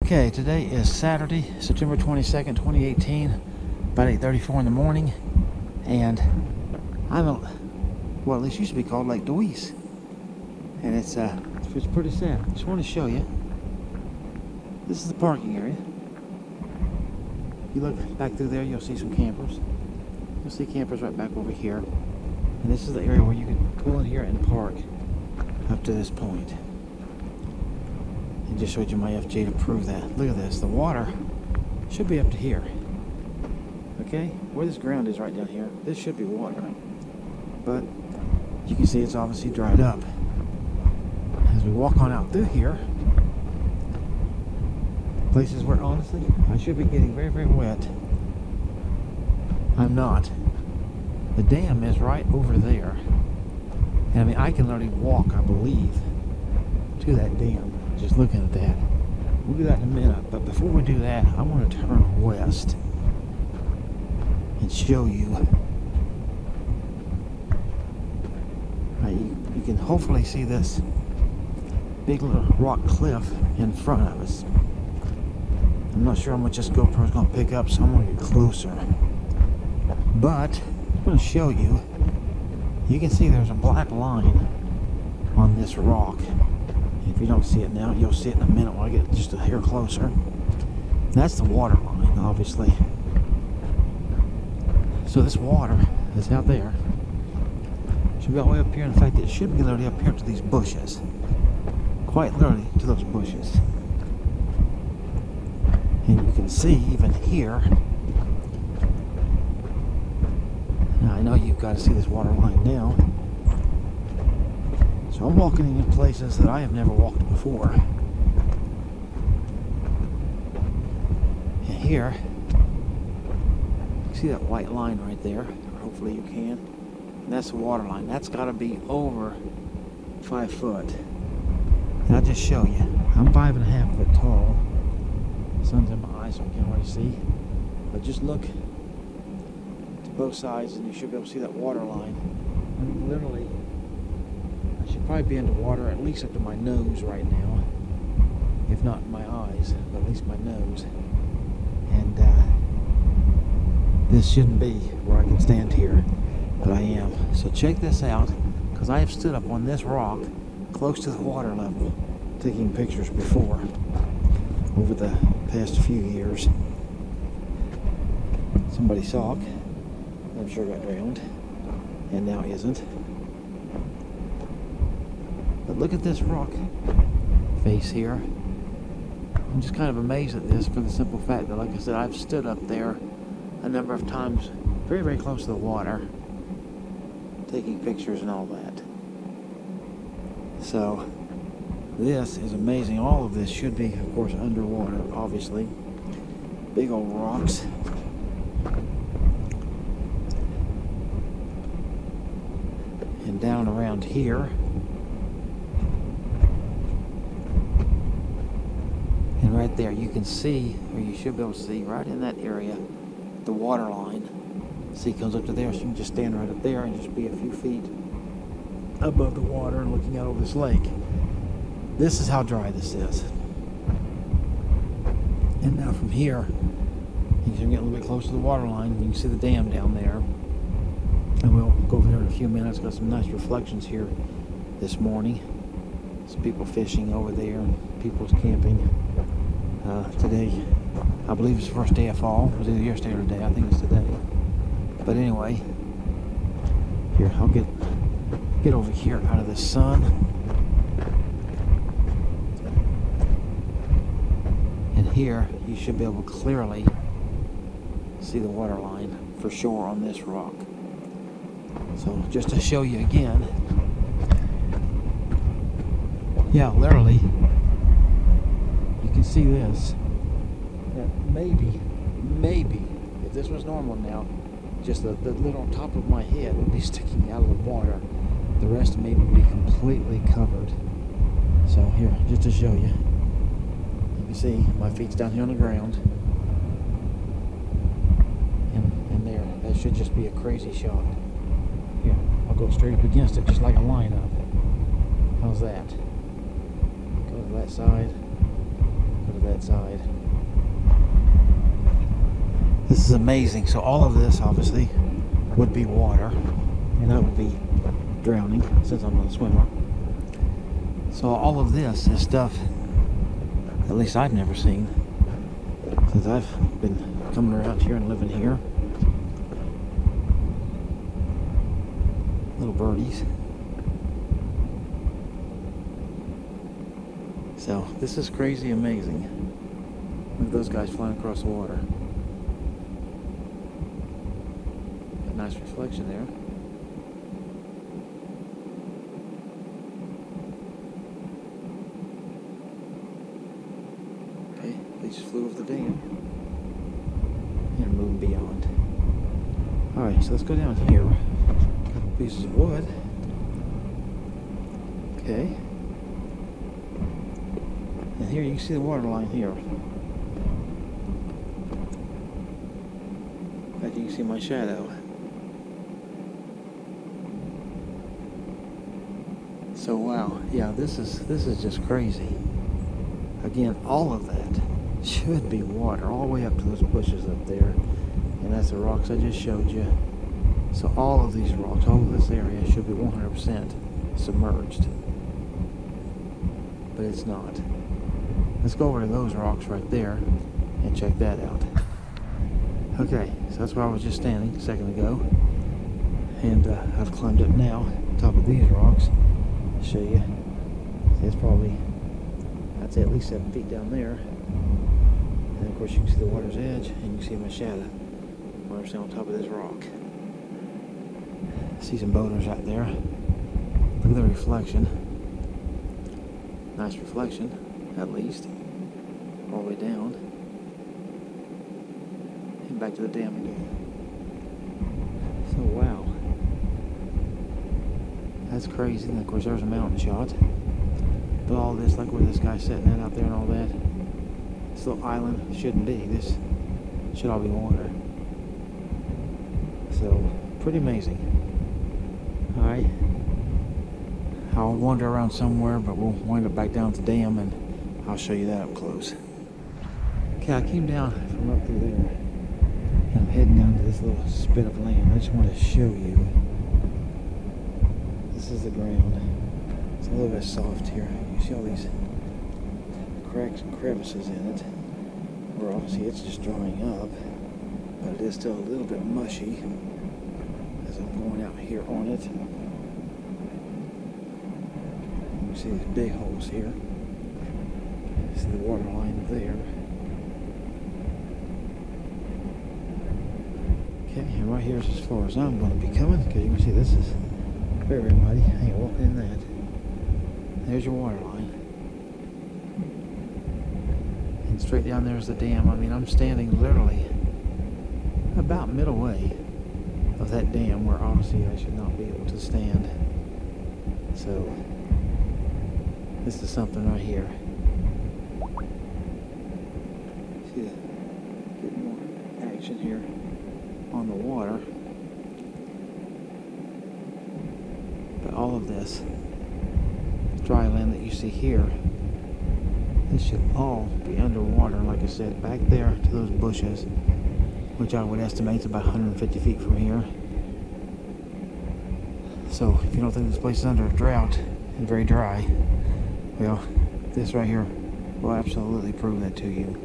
Okay, today is Saturday, September 22nd, 2018, about 8:34 in the morning, and I'm at, well, this used to be called Lake Deweese, and it's pretty sad. I just want to show you. This is the parking area. If you look back through there, you'll see some campers. You'll see campers right back over here, and this is the area where you can pull in here and park up to this point. And just showed you my FJ to prove that. Look at this. The water should be up to here. Okay? Where this ground is right down here, this should be water. But you can see it's obviously dried up. As we walk on out through here, places where honestly I should be getting very, very wet. I'm not. The dam is right over there. And I mean, I can literally walk, I believe, to that dam. Just looking at that. We'll do that in a minute, but before we do that, I want to turn west and show you. You can hopefully see this big little rock cliff in front of us. I'm not sure how much this GoPro is going to pick up, so I'm going to get closer. But I'm going to show you. You can see there's a black line on this rock. If you don't see it now, you'll see it in a minute when I get just a hair closer. That's the water line, obviously. So this water is out there. Should be all the way up here. In fact, it should be literally up here to these bushes. Quite literally to those bushes. And you can see even here. Now I know you've got to see this water line now. So I'm walking into places that I have never walked before. And here, you see that white line right there, or hopefully you can. And that's the water line. That's got to be over 5 foot. And I'll just show you. I'm 5.5 foot tall. The sun's in my eyes, so I can't really see. But just look to both sides, and you should be able to see that water line. And literally, I should probably be underwater at least up to my nose right now, if not my eyes, but at least my nose. And this shouldn't be where I can stand here, but I am. So check this out, because I have stood up on this rock close to the water level taking pictures before over the past few years. Somebody saw it, I'm sure got drowned, and now isn't. But look at this rock face here. I'm just kind of amazed at this for the simple fact that, like I said, I've stood up there a number of times very, very close to the water taking pictures and all that. So this is amazing. All of this should be, of course, underwater, obviously. Big old rocks. And down around here. And right there, you can see, or you should be able to see, right in that area, the water line. See, it comes up to there, so you can just stand right up there and just be a few feet above the water and looking out over this lake. This is how dry this is. And now from here, you can get a little bit closer to the water line. You can see the dam down there. And we'll go over there in a few minutes. Got some nice reflections here this morning. Some people fishing over there and people's camping. Today, I believe it's the first day of fall. It was either yesterday or today. I think it's today. But anyway, here, I'll get over here out of the sun. And here, you should be able to clearly see the water line for sure on this rock. So just to show you again, yeah, literally, you can see this. That maybe, if this was normal now, just the lid on top of my head would be sticking out of the water. The rest maybe would be completely covered. So here, just to show you, you can see my feet's down here on the ground. And there, that should just be a crazy shot. Here, I'll go straight up against it, just like a lineup. How's that? Go to that side, go to that side. This is amazing. So all of this obviously would be water, and I would be drowning since I'm not a swimmer. So all of this is stuff at least I've never seen since I've been coming around here and living here. Little birdies. So this is crazy amazing. Look at those guys flying across the water. Got a nice reflection there. Okay, they just flew over the dam and moving beyond. Alright, so let's go down here. A couple pieces of wood. Okay. And here you can see the water line here. In fact, you can see my shadow. So wow, yeah, this is just crazy. Again, all of that should be water, all the way up to those bushes up there. And that's the rocks I just showed you. So all of these rocks, all of this area should be 100% submerged. But it's not. Let's go over to those rocks right there and check that out. Okay, so that's where I was just standing a second ago. And I've climbed up now, top of these rocks. I'll show you. See, it's probably, I'd say at least 7 feet down there. And of course you can see the water's edge and you can see my shadow where I'm standing on top of this rock. See some boaters out there. Look at the reflection. Nice reflection. At least, all the way down, and back to the dam again. So wow, that's crazy. And of course there's a mountain shot, but all this, like where this guy's sitting at out there and all that, this little island shouldn't be. This should all be water. So pretty amazing. All right, I'll wander around somewhere, but we'll wind up back down at the dam and I'll show you that up close. Okay, I came down from up through there and I'm heading down to this little spit of land. I just want to show you. This is the ground. It's a little bit soft here. You see all these cracks and crevices in it. Where obviously it's just drying up, but it is still a little bit mushy as I'm going out here on it. You see these big holes here. See the water line there. Okay, and right here is as far as I'm going to be coming, because you can see this is very muddy. I ain't walking in that. There's your water line. And straight down there is the dam. I mean, I'm standing literally about middle way of that dam, where obviously I should not be able to stand. So, this is something right here. Get more action here on the water. But all of this dry land that you see here, this should all be underwater, like I said, back there to those bushes, which I would estimate is about 150 feet from here. So if you don't think this place is under a drought and very dry, well, this right here will absolutely prove that to you.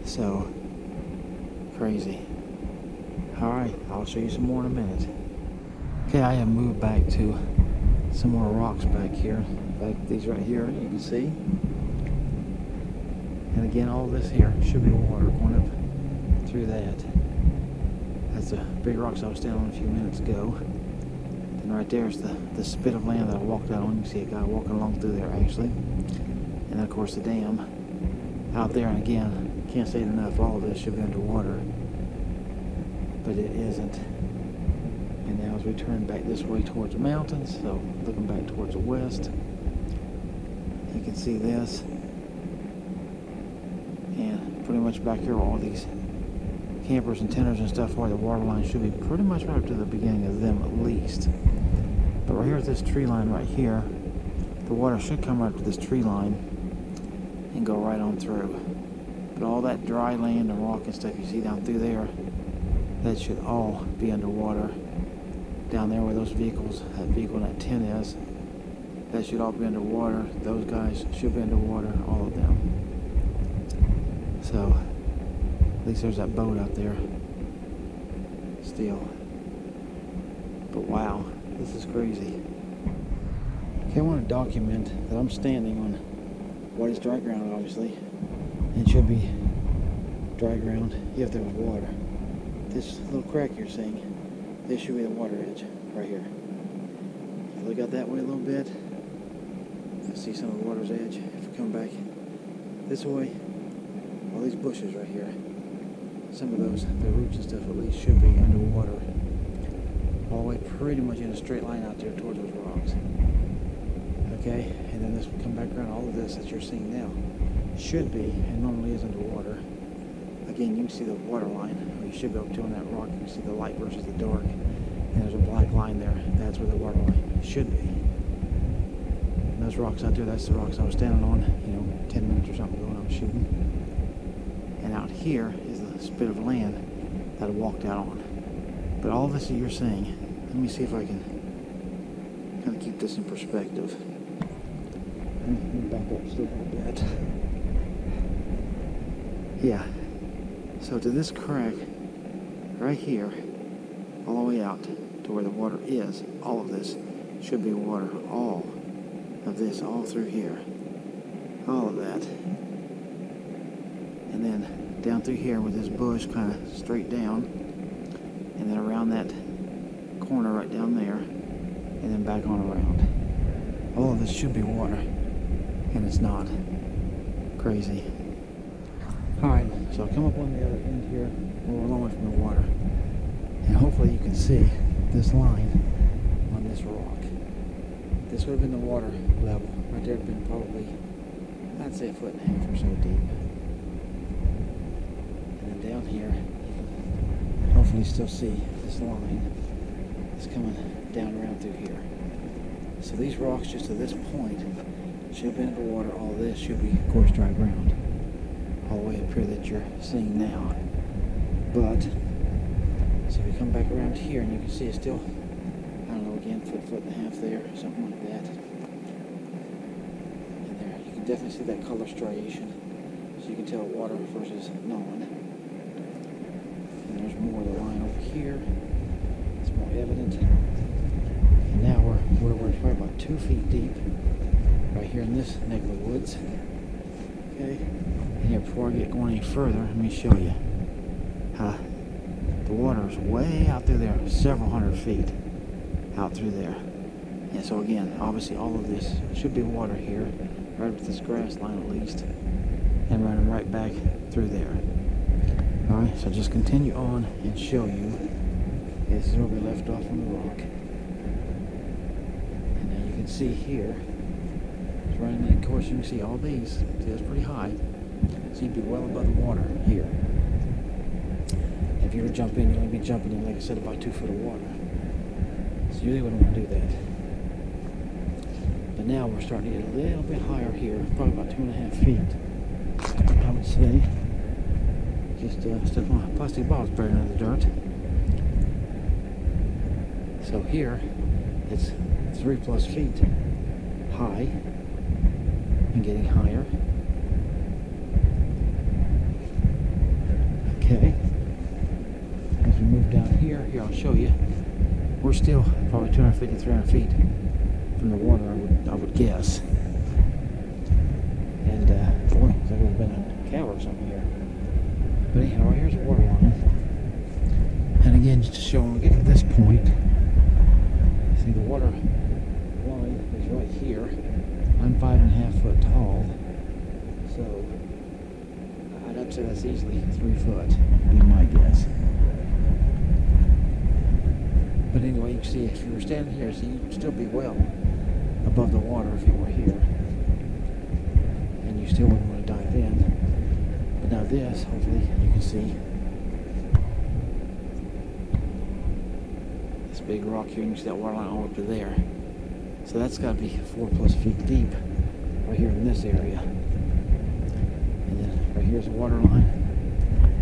So, crazy. Alright, I'll show you some more in a minute. Okay, I have moved back to some more rocks back here. Like these right here, you can see. And again, all this here should be water going up through that. That's the big rocks I was standing on a few minutes ago. And right there is the spit of land that I walked out on. You can see a guy walking along through there actually. And then of course the dam out there, and again, can't say it enough, all of this should be underwater, but it isn't. And now as we turn back this way towards the mountains, so looking back towards the west, you can see this, and pretty much back here all these campers and tenters and stuff are. The water line should be pretty much right up to the beginning of them at least. But right here at this tree line right here, the water should come right up to this tree line and and go right on through. But all that dry land and rock and stuff you see down through there, that should all be underwater. Down there where those vehicles, that vehicle and that tent is, that should all be underwater. Those guys should be underwater, all of them. So, at least there's that boat out there. Still. But wow, this is crazy. Okay, I want to document that I'm standing on what is dry ground, obviously. It should be dry ground if there was water. This little crack you're seeing, this should be the water edge, right here. If you look out that way a little bit, you'll see some of the water's edge. If you come back this way, all these bushes right here, some of those, the roots and stuff at least, should be underwater. All the way pretty much in a straight line out there towards those rocks. Okay, and then this will come back around. All of this that you're seeing now should be, and normally is, underwater. Again, you can see the water line. You should be up to on that rock. You can see the light versus the dark. And there's a black line there. That's where the water line should be. And those rocks out there, that's the rocks I was standing on, 10 minutes or something ago when I was shooting. And out here is the spit of land that I walked out on. But all this that you're seeing, let me see if I can kind of keep this in perspective. Let me back up just a little bit. Yeah. So to this crack right here, all the way out to where the water is, all of this should be water. All of this, all through here. All of that. And then down through here with this bush kind of straight down. And then around that corner right down there. And then back on around. All of this should be water. And it's not. Crazy. Alright, so I'll come up on the other end here, where we're a long way from the water. And hopefully you can see this line on this rock. This would have been the water level. Right there would have been probably, I'd say, 1.5 feet or so deep. And then down here, you can hopefully still see this line is coming down around through here. So these rocks just to this point should have been underwater. All this should be, of course, dry ground. All the way up here that you're seeing now. But, so we come back around here and you can see it's still, I don't know, again, 1.5 there, something like that. And there, you can definitely see that color striation. So you can tell water versus non. And there's more of the line over here. It's more evident. And now we're probably about 2 feet deep. Right here in this neck of the woods. Okay. And here, before I get going any further, let me show you how the water is way out through there, several hundred feet out through there. And so again, obviously all of this should be water here, right with this grass line at least, and running right back through there. Alright, so just continue on and show you. This is where we left off on the rock. And now you can see here, it's running, of course you can see all these, see that's pretty high. So you'd be well above the water here. If you were to jump in, you'd only be jumping in, like I said, about 2 foot of water. So you really wouldn't want to do that. But now we're starting to get a little bit higher here, probably about 2.5 feet. I would say. Just step on plastic bottles buried under the dirt. So here, it's 3+ feet high and getting higher. Okay. As we move down here, I'll show you. We're still probably 250, 300 feet from the water, I would guess. And boy, looks like there's been a cow or something here. But anyhow, right here's the water line. And again, just to show when we get to this point, see the water line is right here. I'm 5.5 foot tall, so I'd say that's easily 3 foot, would be my guess. But anyway, you can see if you were standing here, so you'd still be well above the water if you were here. And you still wouldn't want to dive in. But now this, hopefully, you can see this big rock here, and you can see that water line all up to there. So that's got to be 4+ feet deep right here in this area. here's the water line.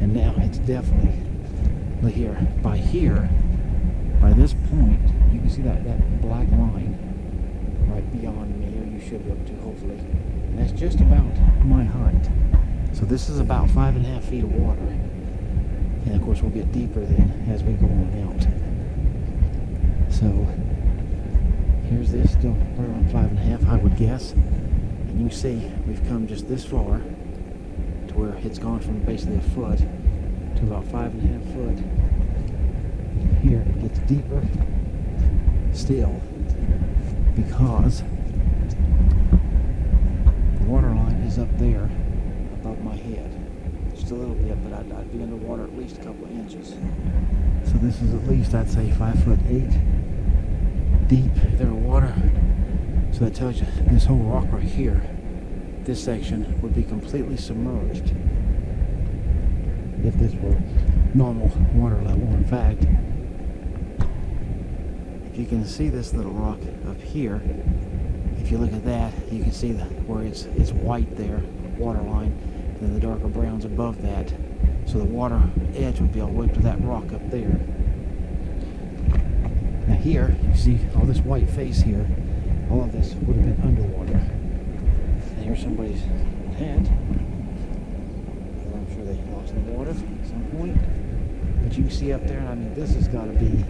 And now it's definitely here. By this point, you can see that black line right beyond me, or you should be able to, hopefully. And that's just about my height. So this is about 5.5 feet of water. And of course we'll get deeper then as we go on out. So here's this, still right around 5.5, I would guess. And you can see we've come just this far to where it's gone from basically a foot to about 5.5 foot. Here it gets deeper still because the water line is up there above my head. Just a little bit, but I'd be underwater at least a couple of inches. So this is at least, I'd say, 5'8" deep there in water. So that tells you this whole rock right here, this section would be completely submerged if this were normal water level. In fact, if you can see this little rock up here, if you look at that, you can see where it's white there, water line, and the darker browns above that. So the water edge would be all the way to that rock up there. Now here, you see all this white face here, all of this would have been underwater. And here's somebody's head. I'm sure they lost in the water at some point. But you can see up there, I mean, this has got to be,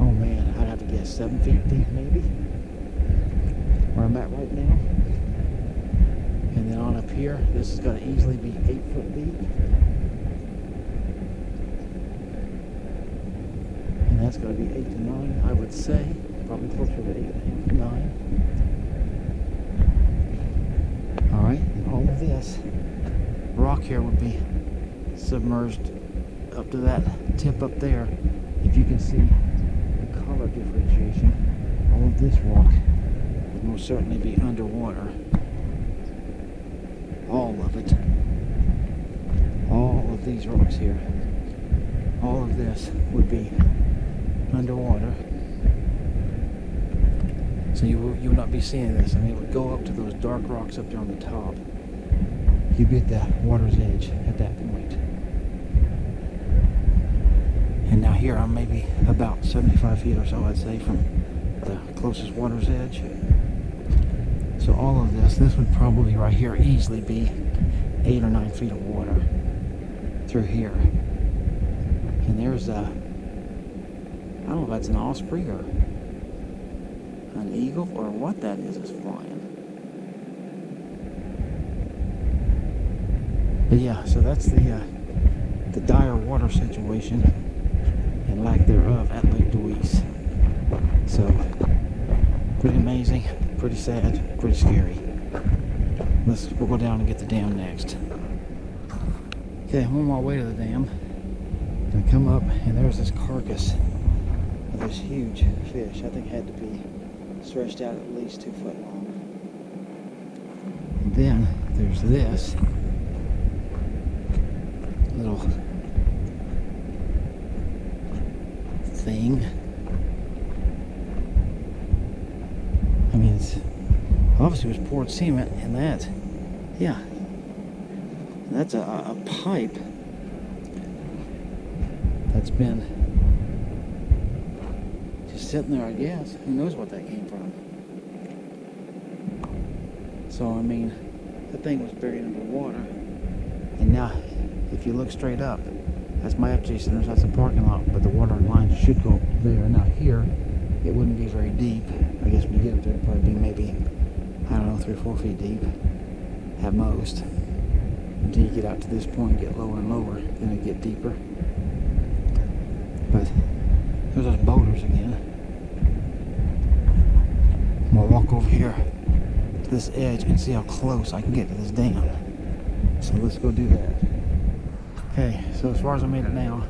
oh man, I'd have to guess 7 feet deep maybe, where I'm at right now. And then on up here, this has got to easily be 8 foot deep. And that's got to be 8 to 9, I would say. Probably closer to 8.5 to 9. Alright, and all of this rock here would be submerged up to that tip up there. If you can see the color differentiation, all of this rock would most certainly be underwater. All of it. All of these rocks here. All of this would be underwater. So you would not be seeing this. I mean, it would go up to those dark rocks up there on the top. You'd be at the water's edge at that point. And now here I'm maybe about 75 feet or so, I'd say, from the closest water's edge. So all of this would probably right here easily be 8 or 9 feet of water through here. And there's a, I don't know if that's an osprey or an eagle or what that is flying. But yeah, so that's the dire water situation and lack thereof at Lake Deweese. So pretty amazing, pretty sad, pretty scary. We'll go down and get the dam next. Okay, I'm on my way to the dam. I come up and there's this carcass of this huge fish. I think it had to be stretched out at least 2 foot long. And then there's this little thing. I mean, it's obviously it was poured cement, and that, yeah, that's a pipe that's been just sitting there, I guess. Who knows what that came from? So, I mean, that thing was buried underwater. And now, if you look straight up, that's my FJ Centers, that's a parking lot, but the water line should go there. Now here, it wouldn't be very deep. I guess when you get up there, it'd probably be maybe, I don't know, 3 or 4 feet deep at most. Until you get out to this point, get lower and lower, then it get deeper. But there's those boulders again. I'm gonna walk over here to this edge and see how close I can get to this dam. So let's go do that. Okay, so as far as I made it now,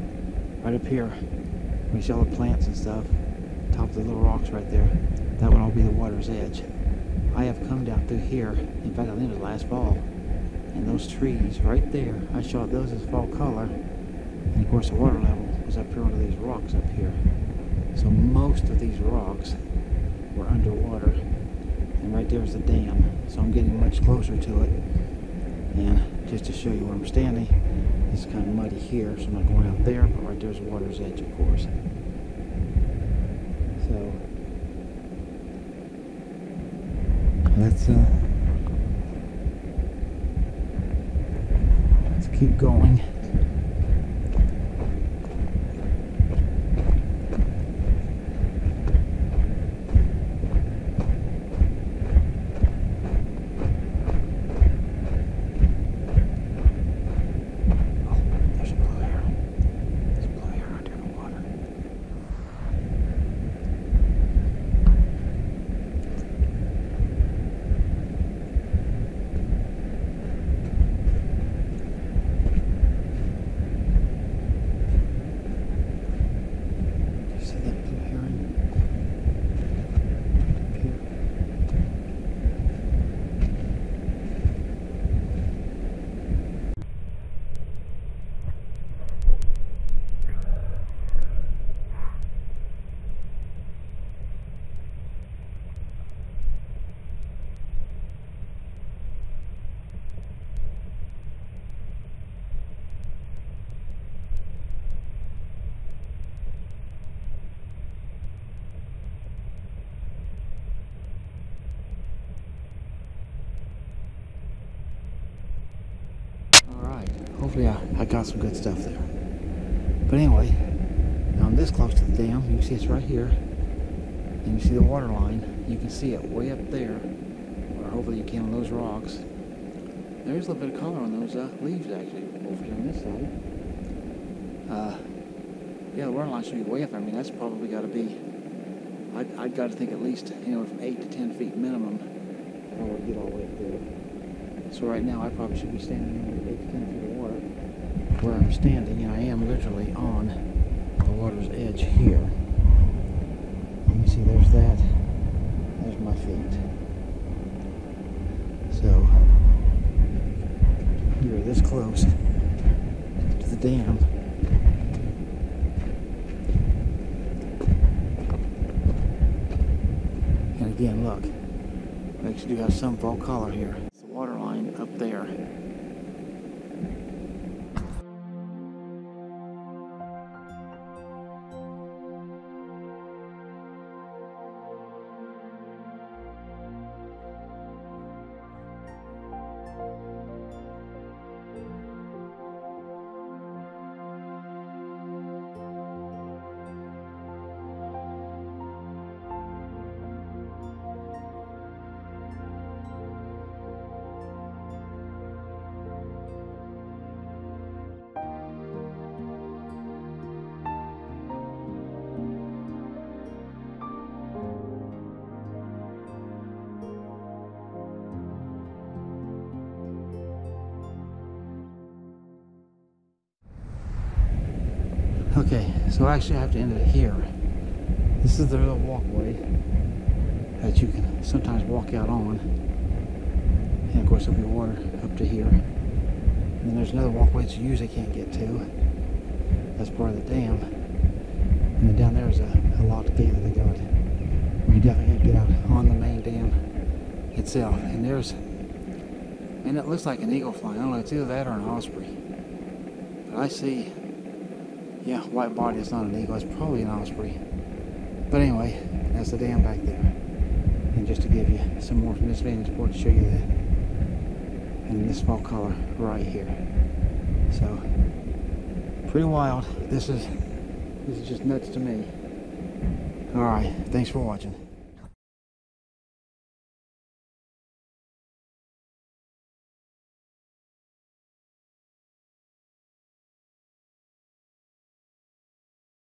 right up here, we see all the plants and stuff, top of the little rocks right there, that would all be the water's edge. I have come down through here, in fact I think it was last fall, and those trees right there, I shot those as fall color, and of course the water level was up here under these rocks up here. So most of these rocks were underwater, and right there's the dam, so I'm getting much closer to it, and just to show you where I'm standing. It's kind of muddy here, so I'm not going out there, but right there's the water's edge, of course. So let's keep going. Hopefully I got some good stuff there. But anyway, now I'm this close to the dam. You can see it's right here. And you see the water line. You can see it way up there. Or hopefully you can on those rocks. There's a little bit of color on those leaves actually over here on this side. Yeah, the water line should be way up there. I mean, that's probably got to be, I'd got to think at least anywhere from 8 to 10 feet minimum. I would get all the way up there. So right now I probably should be standing in 8 to 10 feet of water where I'm standing, and I am literally on the water's edge here. You can see there's that. There's my feet. So you're this close to the dam. And again, look, we actually do have some fall color here. It's the water line up there. Okay, so actually I have to end it here. This is the little walkway that you can sometimes walk out on. And of course there'll be water up to here. And then there's another walkway that you usually can't get to. That's part of the dam. And then down there is a locked gate that they got. You definitely can't get out on the main dam itself. And it looks like an eagle flying. I don't know, it's either that or an osprey. But I see, yeah, white body, it's not an eagle, it's probably an osprey. But anyway, that's the dam back there. And just to give you some more from this vantage point to show you that. And this fall color right here. So, pretty wild. This is just nuts to me. Alright, thanks for watching.